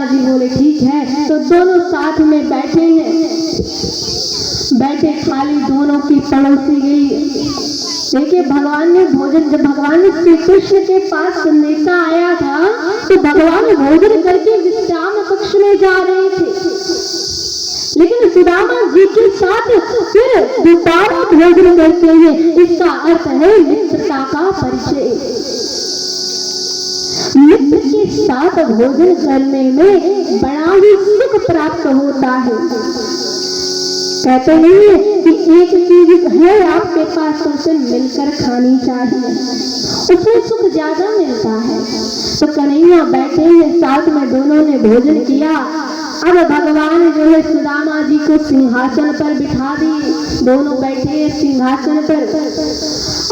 जी बोले ठीक है। तो दोनों साथ में बैठे हैं। बैठे खाली दोनों की पड़ोसी गई। देखिए भगवान ने भोजन, जब भगवान श्री कृष्ण के पास संदेशा आया था तो भगवान भोजन करके विश्राम कक्ष में जा रहे थे, लेकिन सुदामा जी के साथ फिर दोबारा भोजन करते हैं। इसका अर्थ है मित्रता का परिचय। मित्र के साथ भोजन करने में बड़ा ही सुख प्राप्त होता है। कहते नहीं है कि एक चीज है आपके पास तो उसे मिलकर खानी चाहिए, उसमें सुख ज्यादा मिलता है। तो कन्हैया बैठे हैं, साथ में दोनों ने भोजन किया। अब भगवान जो है सुदामा जी को सिंहासन पर बिठा दिए, दोनों बैठे हैं सिंहासन पर।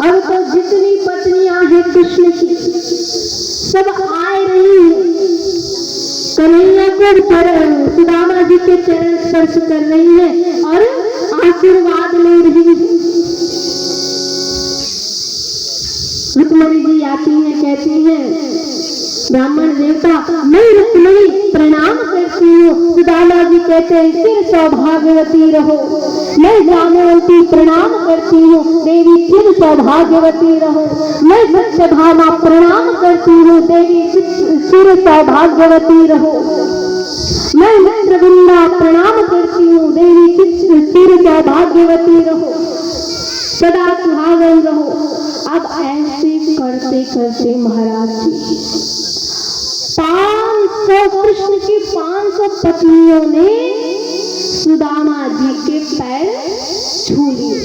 अब तो जितनी पत्नियां हैं कृष्ण की सब आए रही हैं, कन्हैया को सुदामा जी के चरण स्पर्श कर रही है और आशीर्वाद ले रही है। रुक्मणी जी आती है, कहती है ब्राह्मण देवता मैं रुक्मणी प्रणाम करती हूँ। सुदामा जी कहते हैं फिर सौभाग्यवती रहो। मैं जामवंती प्रणाम करती हूँ, देवी फिर सौभाग्यवती रहो। मैं सत्यभामा प्रणाम करती हूँ, देवी फिर सौभाग्यवती रहो। मैं मित्रवृंदा प्रणाम करती हूँ, देवी फिर सौभाग्यवती रहो, सदा सुहागन रहो। अब ऐसे करते करते महाराज जी 500 कृष्ण की 500 पत्नियों ने सुदामा जी के पैर छू लिए।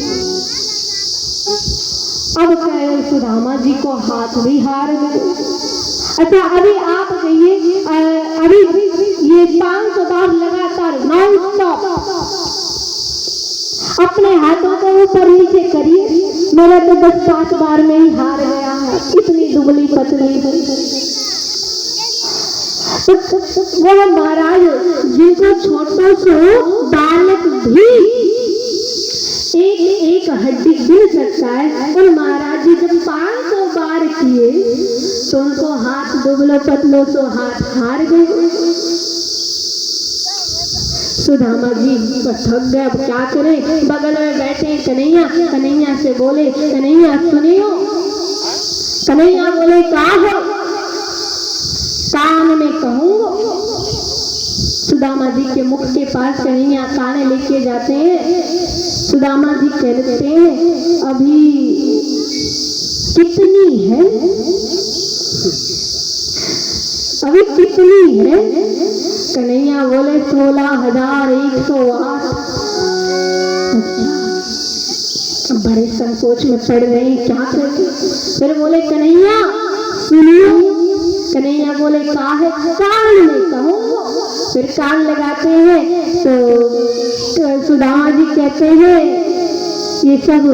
अब कहे सुदामा जी को हाथ भी हार गए। अच्छा अभी आप कहिए, अभी ये 500 बार लगातार नॉन स्टॉप अपने हाथों को ऊपर नीचे करिए। मेरा तो बस 5 बार में ही हार गया है, इतनी दुबली पतली है। वह महाराज जिनको छोटों से बालक भी एक हड्डी गिन सकता है, और महाराज जी जब 500 बार किए तो उनको हाथ दुबलो पतलों से हाथ हार गए। सुदामा जी थक गए, अब क्या करें। बगल में बैठे कन्हैया, कन्हैया से बोले कन्हैया सुनियो। कन्हैया बोले क्या है, कान में कहूँगा। सुदामा जी के मुख के पास कन्हैया कान लेके जाते हैं। सुदामा जी कहते हैं अभी कितनी है, अभी कितनी है। कन्हैया बोले 16,108। बड़े संकोच में पड़ रही, क्या करें। फिर बोले कन्हैया सुनियो। कन्हैया बोले क्या है, कान में कहो। फिर कान लगाते हैं तो सुदामा जी कहते हैं ये सब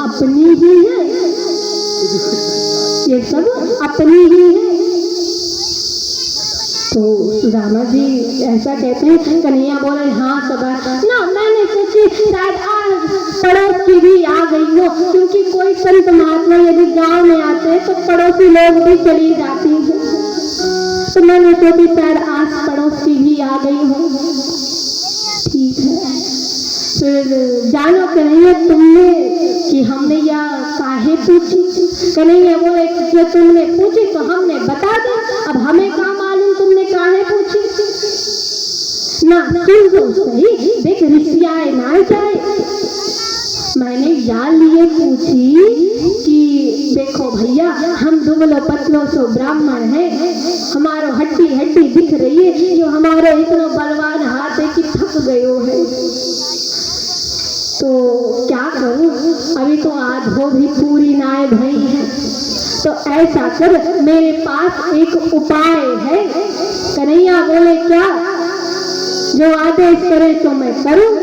अपनी ही है, ये सब अपनी ही है। तो सुदामा जी ऐसा कहते हैं। कन्हैया बोले हाँ सब ना, मैंने सोची शायद पड़ोस की भी आ गई हो, क्योंकि कोई संत महात्मा यदि गांव में आते हैं तो पड़ोसी लोग भी चली जाती है, तो मैंने सोची शायद आस पड़ोस की भी आ गई हो। ठीक है, फिर जानो कन्हैया तुमने कि हमने या काहे पूछी। कन्हैया बोले जो तुमने पूछी तो हमने बता दे, अब हमें क्या मालूम तुमने काहे पूछी। ना सुन तो सही, देख रिसियाए ना जाए। मैंने या लिए पूछी कि देखो भैया हम दुबलो पतलो सो ब्राह्मण है, हमारो हड्डी हड्डी दिख रही है, जो हमारे इतना बलवान हाथ है कि थक गयो है, तो क्या करूं, अभी तो आधो भी पूरी नाय भई है। तो ऐसा कर मेरे पास एक उपाय है। कन्हैया बोले क्या, जो आदेश करे तो मैं करूं।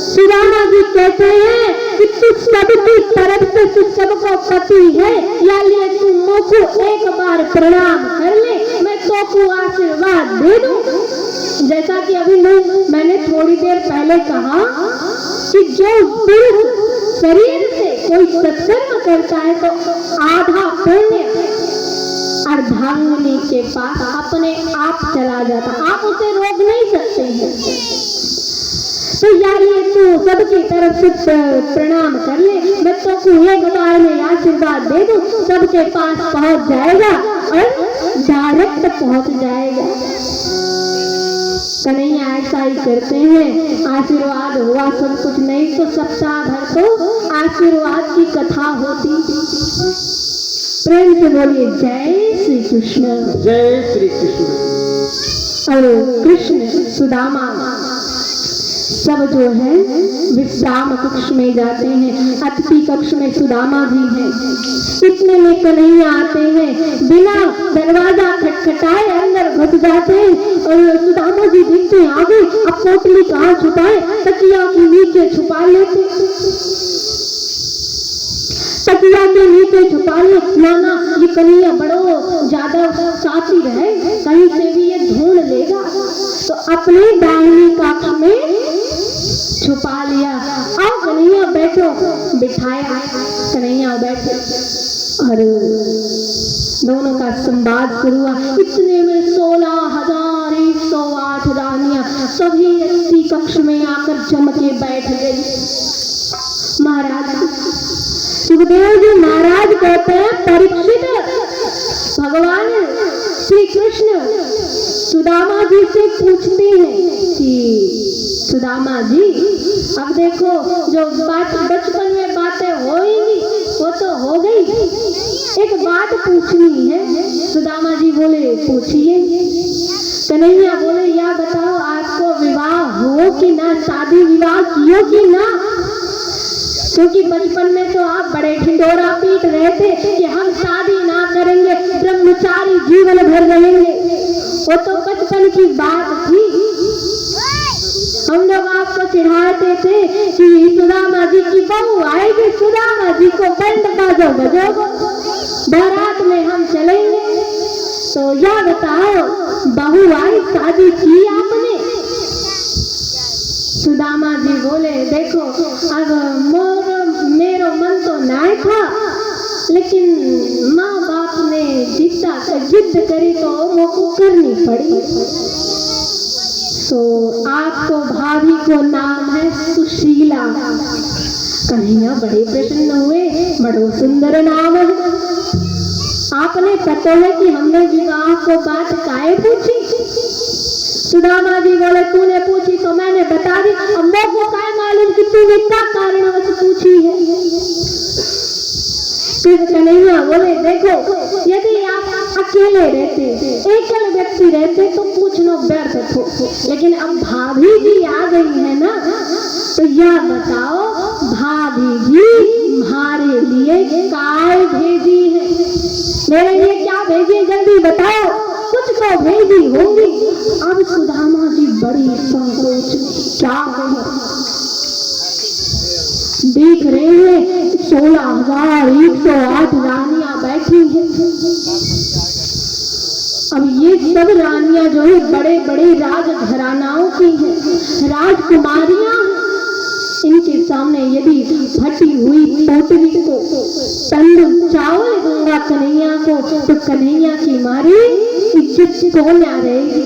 सुदामा जी कहते हैं कि तू सबकी तरफ से तू सबको पति है, या लिए तू मुझको एक बार प्रणाम कर ले, मैं तो को आशीर्वाद दे दूं। जैसा कि अभी मैंने थोड़ी देर पहले कहा कि जो शरीर से कोई सत्कर्म करता है तो आधा पुण्य अर्धांगिनी के पास अपने आप चला जाता, आप उसे रोक नहीं सकते हैं। तो यार ये तू सबकी तरफ से प्रणाम कर ले, बच्चों को एक बार में आशीर्वाद दे दो, सबके पास पहुंच जाएगा और डायरेक्ट पहुंच जाएगा। कन्हैया ऐसा ही करते हैं, आशीर्वाद हुआ सब कुछ, नहीं तो सप्ताह भर तो आशीर्वाद की कथा होती। प्रेम से बोलिए जय श्री कृष्ण। जय श्री कृष्ण। और कृष्ण सुदामा सब जो है विश्राम कक्ष में जाते हैं। अतिथि कक्ष में सुदामा जी हैं। इतने में कन्हैया आते हैं, बिना दरवाजा खटखटाए अंदर घुस जाते हैं और सुदामा जी देखते हैं आगे, अब पोटली कहाँ छुपाए, तकिया के नीचे छुपा लेते, तकिया के नीचे छुपा ले। नाना ये कन्हैया बड़ो ज्यादा शातिर है, कहीं से भी ये ढूंढ लेगा, तो अपने दाहिनी कक्ष में छुपा लिया। आओ कन्हैया बैठो, बिठाया, कन्हैया बैठे और दोनों का संवाद शुरू हुआ। इतने में 16,108 रानियां सभी इसी कक्ष में आकर जम के बैठ गई। महाराज सुखदेव जी महाराज कहते हैं, परीक्षित भगवान श्री कृष्ण सुदामा जी से पूछते हैं कि सुदामा जी अब देखो जो बात बचपन में बातें होंगी वो तो हो गई, एक बात पूछनी है। सुदामा जी बोले पूछिए। कन्हैया बोले या बताओ आपको विवाह हो कि ना, शादी विवाह कियो कि ना? क्योंकि बचपन में तो आप बड़े ढिंडोरा पीट रहे थे कि हम शादी ना करेंगे, ब्रह्मचारी जीवन भर रहेंगे। वो तो बचपन की बात थी। हम लोग आपको चिढ़ाते थे कि सुदामा जी की बहू आएगी, सुदामा जी को बैंड बाजो बजोगो, बारात में हम चलेंगे। तो यह बताओ बहू आई, शादी की आपने? सुदामा जी बोले देखो अब मेरो मन तो ना था, लेकिन माँ बाप ने जिद करी तो वो करनी पड़ी। तो आपको भाभी को नाम है सुशीला। कन्हैया बड़े प्रसन्न हुए, बड़ो सुंदर नाम है। आपने पता है कि हमने विवाह को बात काहे पूछी? सुदामा जी बोले तूने पूछी तो मैंने बता दी, अब मेरे को क्या मालूम कि तूने क्या कारणवश पूछी है। फिर कन्हैया बोले देखो यदि आप अकेले रहते, एकल व्यक्ति रहते तो पूछना व्यर्थ हो, लेकिन अब भाभी जी आ गई है ना, तो यह बताओ भाभी जी हमारे लिए काय भेजी है? मेरे लिए क्या भेजी, जल्दी बताओ, कुछ तो भेजी होंगी। अब सुदामा जी बड़ी संकोच में क्या कहें, देख रहे हैं 16,108 रानियां बैठी हैं। अब ये सब रानियां जो है बड़े बड़े राजघरानाओं की हैं, राजकुमारियां हैं। इनके सामने यदि फटी हुई पोटली को तंदूर चावल दूंगा कन्हैया को, तो कन्हैया की मारी इज्जत कौन आ रहेगी?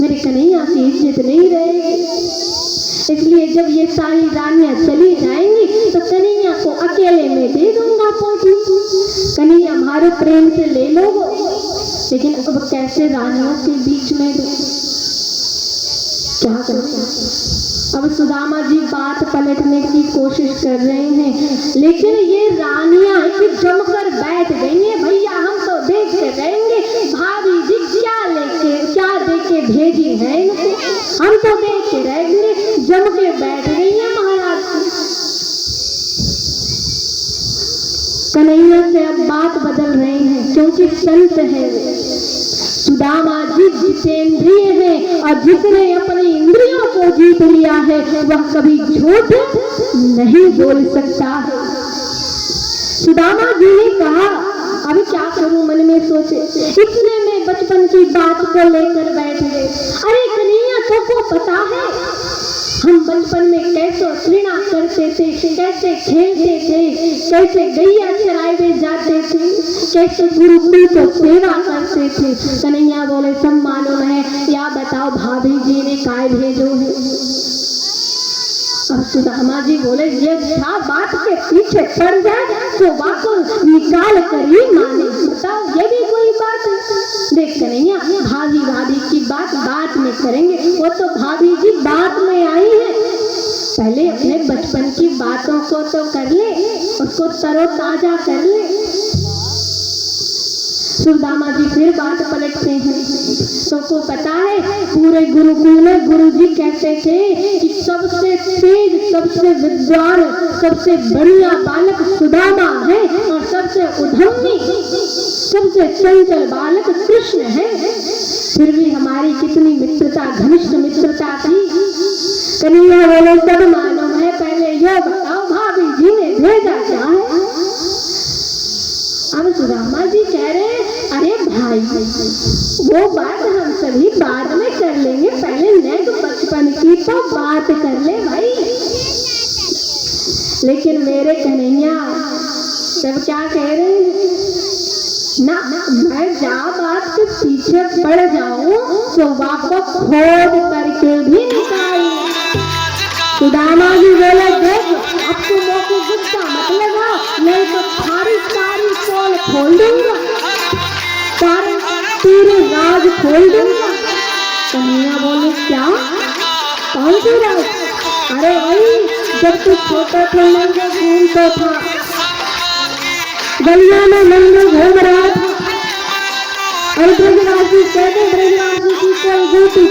मेरे कन्हैया की इज्जत नहीं रहेगी। इसलिए जब ये सारी रानियां चली जाएंगी तो कन्हैया को अकेले में दे दूंगा पोटली, कन्हैया हमारे प्रेम से ले लो। लेकिन अब कैसे रानियों के बीच में क्या करें? अब सुदामा जी बात पलटने की कोशिश कर रहे हैं, लेकिन ये रानियां जमकर बैठ गई हैं। भैया हम तो देख के रहेंगे भाभी जी क्या देके भेजी है इनको, हम तो देख के रहेंगे। जम के बैठ गई है महाराज। कन्हैया से अब बात बदल रहे हैं, क्योंकि संत है सुदामा जी, जितेंद्रिय है, और जिसने अपनी इंद्रियों को जीत लिया है वह कभी झूठ नहीं बोल सकता है। सुदामा जी ने कहा अब क्या करूं, मन में सोचे। इतने में बचपन की बात को लेकर बैठ गए। अरे कन्हैया तुमको पता है हम बचपन में कैसे क्रीड़ा करते थे, कैसे खेलते थे, कैसे गैया चराए हुए जाते थे, कैसे गुरुकुल को सेवा करते थे। कन्हैया बोले सब मालूम है, या बताओ भाभी जी ने काय भेजो है। अब सुदामा जी बोले ये क्या बात के पीछे पड़ जाए तो वाको निकाल कर ही माने, बताओ ये भी कोई बात है। देख कन्हैया भाभी भाभी की बात में करेंगे, वो तो भाभी जी बात में आई है, पहले अपने बचपन की बातों को तो कर ले, उसको तरोताजा कर ले। सुदामा जी फिर बात पलटते हैं। सबको पता है पूरे गुरुकुल में गुरुजी कहते थे कि सबसे तेज, सबसे विद्वान, सबसे बढ़िया बालक सुदामा है और सबसे उद्यमी, सबसे चंचल बालक कृष्ण है। फिर भी हमारी कितनी मित्रता, घनिष्ठ मित्रता थी। कन्हैया बोले सब मालूम है, पहले ये बताओ भाभी जी ने भेजा क्या है। अब सुदामा जी कह रहे हैं अरे भाई वो बात हम सभी बाद में कर लेंगे, पहले नेक बचपन की तो बात कर ले भाई। लेकिन मेरे कन्हैया सब क्या कह रहे हैं ना, मैं जा बात के पीछे पड़ जाऊं तो वापस खोद करके भी निकाल। सुदामा जी बोले देख अब तो मौके गुस्सा मत लगा, नहीं तो सारी पोल खोल दूंगा, सारे तेरे राज खोल दूंगा। कन्हैया बोले क्या, कौन सी राज? अरे भाई जब तू छोटा थे नंगे घूमता था, गलिया में नंगे घूम रहा था और ब्रजराज जी कहते ब्रजराज जी की कोई